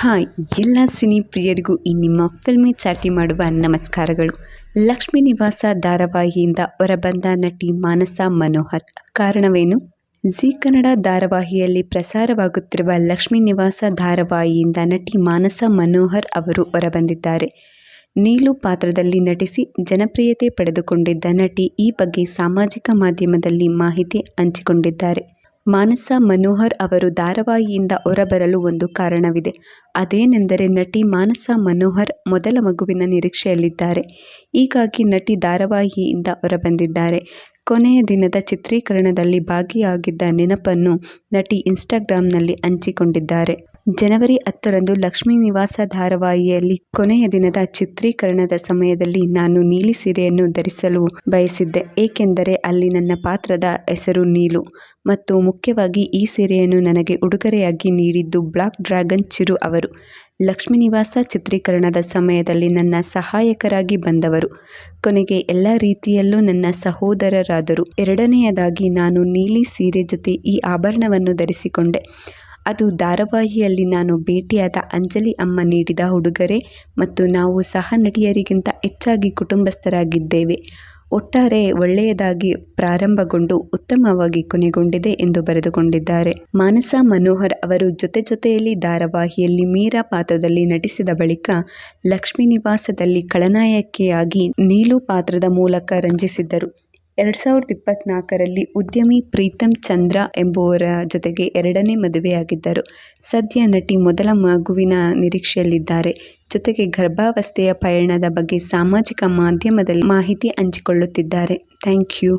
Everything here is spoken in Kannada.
ಹಾಯ್ ಎಲ್ಲ ಸಿನಿ ಪ್ರಿಯರಿಗೂ ಈ ನಿಮ್ಮ ಫಿಲ್ಮಿ ಚಾಟಿ ಮಾಡುವ ನಮಸ್ಕಾರಗಳು. ಲಕ್ಷ್ಮೀ ನಿವಾಸ ಧಾರಾವಾಹಿಯಿಂದ ಹೊರಬಂದ ನಟಿ ಮಾನಸ ಮನೋಹರ್. ಕಾರಣವೇನು? ಜೀ ಕನ್ನಡ ಧಾರಾವಾಹಿಯಲ್ಲಿ ಪ್ರಸಾರವಾಗುತ್ತಿರುವ ಲಕ್ಷ್ಮೀ ನಿವಾಸ ಧಾರಾವಾಹಿಯಿಂದ ನಟಿ ಮಾನಸ ಮನೋಹರ್ ಅವರು ಹೊರಬಂದಿದ್ದಾರೆ. ನೀಲು ಪಾತ್ರದಲ್ಲಿ ನಟಿಸಿ ಜನಪ್ರಿಯತೆ ಪಡೆದುಕೊಂಡಿದ್ದ ನಟಿ ಈ ಬಗ್ಗೆ ಸಾಮಾಜಿಕ ಮಾಧ್ಯಮದಲ್ಲಿ ಮಾಹಿತಿ ಹಂಚಿಕೊಂಡಿದ್ದಾರೆ. ಮಾನಸ ಮನೋಹರ್ ಅವರು ಧಾರಾವಾಹಿಯಿಂದ ಹೊರಬರಲು ಒಂದು ಕಾರಣವಿದೆ. ಅದೇನೆಂದರೆ ನಟಿ ಮಾನಸ ಮನೋಹರ್ ಮೊದಲ ಮಗುವಿನ ನಿರೀಕ್ಷೆಯಲ್ಲಿದ್ದಾರೆ. ಹೀಗಾಗಿ ನಟಿ ಧಾರಾವಾಹಿಯಿಂದ ಹೊರಬಂದಿದ್ದಾರೆ. ಕೊನೆಯ ದಿನದ ಚಿತ್ರೀಕರಣದಲ್ಲಿ ಭಾಗಿಯಾಗಿದ್ದ ನೆನಪನ್ನು ನಟಿ ಇನ್ಸ್ಟಾಗ್ರಾಂನಲ್ಲಿ ಹಂಚಿಕೊಂಡಿದ್ದಾರೆ. ಜನವರಿ 10ರಂದು ಲಕ್ಷ್ಮೀ ನಿವಾಸ ಧಾರಾವಾಹಿಯಲ್ಲಿ ಕೊನೆಯ ದಿನದ ಚಿತ್ರೀಕರಣದ ಸಮಯದಲ್ಲಿ ನಾನು ನೀಲಿ ಸೀರೆಯನ್ನು ಧರಿಸಲು ಬಯಸಿದ್ದೆ. ಏಕೆಂದರೆ ಅಲ್ಲಿ ನನ್ನ ಪಾತ್ರದ ಹೆಸರು ನೀಲು ಮತ್ತು ಮುಖ್ಯವಾಗಿ ಈ ಸೀರೆಯನ್ನು ನನಗೆ ಉಡುಗೊರೆಯಾಗಿ ನೀಡಿದ್ದು ಬ್ಲಾಕ್ ಡ್ರ್ಯಾಗನ್ ಚಿರು ಅವರು. ಲಕ್ಷ್ಮೀ ನಿವಾಸ ಚಿತ್ರೀಕರಣದ ಸಮಯದಲ್ಲಿ ನನ್ನ ಸಹಾಯಕರಾಗಿ ಬಂದವರು. ಕೊನೆಗೆ ಎಲ್ಲ ರೀತಿಯಲ್ಲೂ ನನ್ನ ಸಹೋದರರಾದರು. ಎರಡನೆಯದಾಗಿ ನಾನು ನೀಲಿ ಸೀರೆ ಜೊತೆ ಈ ಆಭರಣವನ್ನು ಧರಿಸಿಕೊಂಡೆ. ಅದು ಧಾರಾವಾಹಿಯಲ್ಲಿ ನಾನು ಭೇಟಿಯಾದ ಅಂಜಲಿ ಅಮ್ಮ ನೀಡಿದ ಉಡುಗೊರೆ ಮತ್ತು ನಾವು ಸಹ ನಟಿಯರಿಗಿಂತ ಹೆಚ್ಚಾಗಿ ಕುಟುಂಬಸ್ಥರಾಗಿದ್ದೇವೆ. ಒಟ್ಟಾರೆ ಒಳ್ಳೆಯದಾಗಿ ಪ್ರಾರಂಭಗೊಂಡು ಉತ್ತಮವಾಗಿ ಕೊನೆಗೊಂಡಿದೆ ಎಂದು ಬರೆದುಕೊಂಡಿದ್ದಾರೆ. ಮಾನಸ ಮನೋಹರ್ ಅವರು ಜೊತೆಯಲ್ಲಿ ಧಾರಾವಾಹಿಯಲ್ಲಿ ಮೀರಾ ಪಾತ್ರದಲ್ಲಿ ನಟಿಸಿದ ಬಳಿಕ ಲಕ್ಷ್ಮೀ ನಿವಾಸದಲ್ಲಿ ಖಳನಾಯಕಿಯಾಗಿ ನೀಲು ಪಾತ್ರದ ಮೂಲಕ ರಂಜಿಸಿದ್ದರು. 2024ರಲ್ಲಿ ಉದ್ಯಮಿ ಪ್ರೀತಮ್ ಚಂದ್ರ ಎಂಬುವರ ಜೊತೆಗೆ ಎರಡನೇ ಮದುವೆಯಾಗಿದ್ದರು. ಸದ್ಯ ನಟಿ ಮೊದಲ ಮಗುವಿನ ನಿರೀಕ್ಷೆಯಲ್ಲಿದ್ದಾರೆ. ಜೊತೆಗೆ ಗರ್ಭಾವಸ್ಥೆಯ ಪಯಣದ ಬಗ್ಗೆ ಸಾಮಾಜಿಕ ಮಾಧ್ಯಮದಲ್ಲಿ ಮಾಹಿತಿ ಹಂಚಿಕೊಳ್ಳುತ್ತಿದ್ದಾರೆ. Thank you.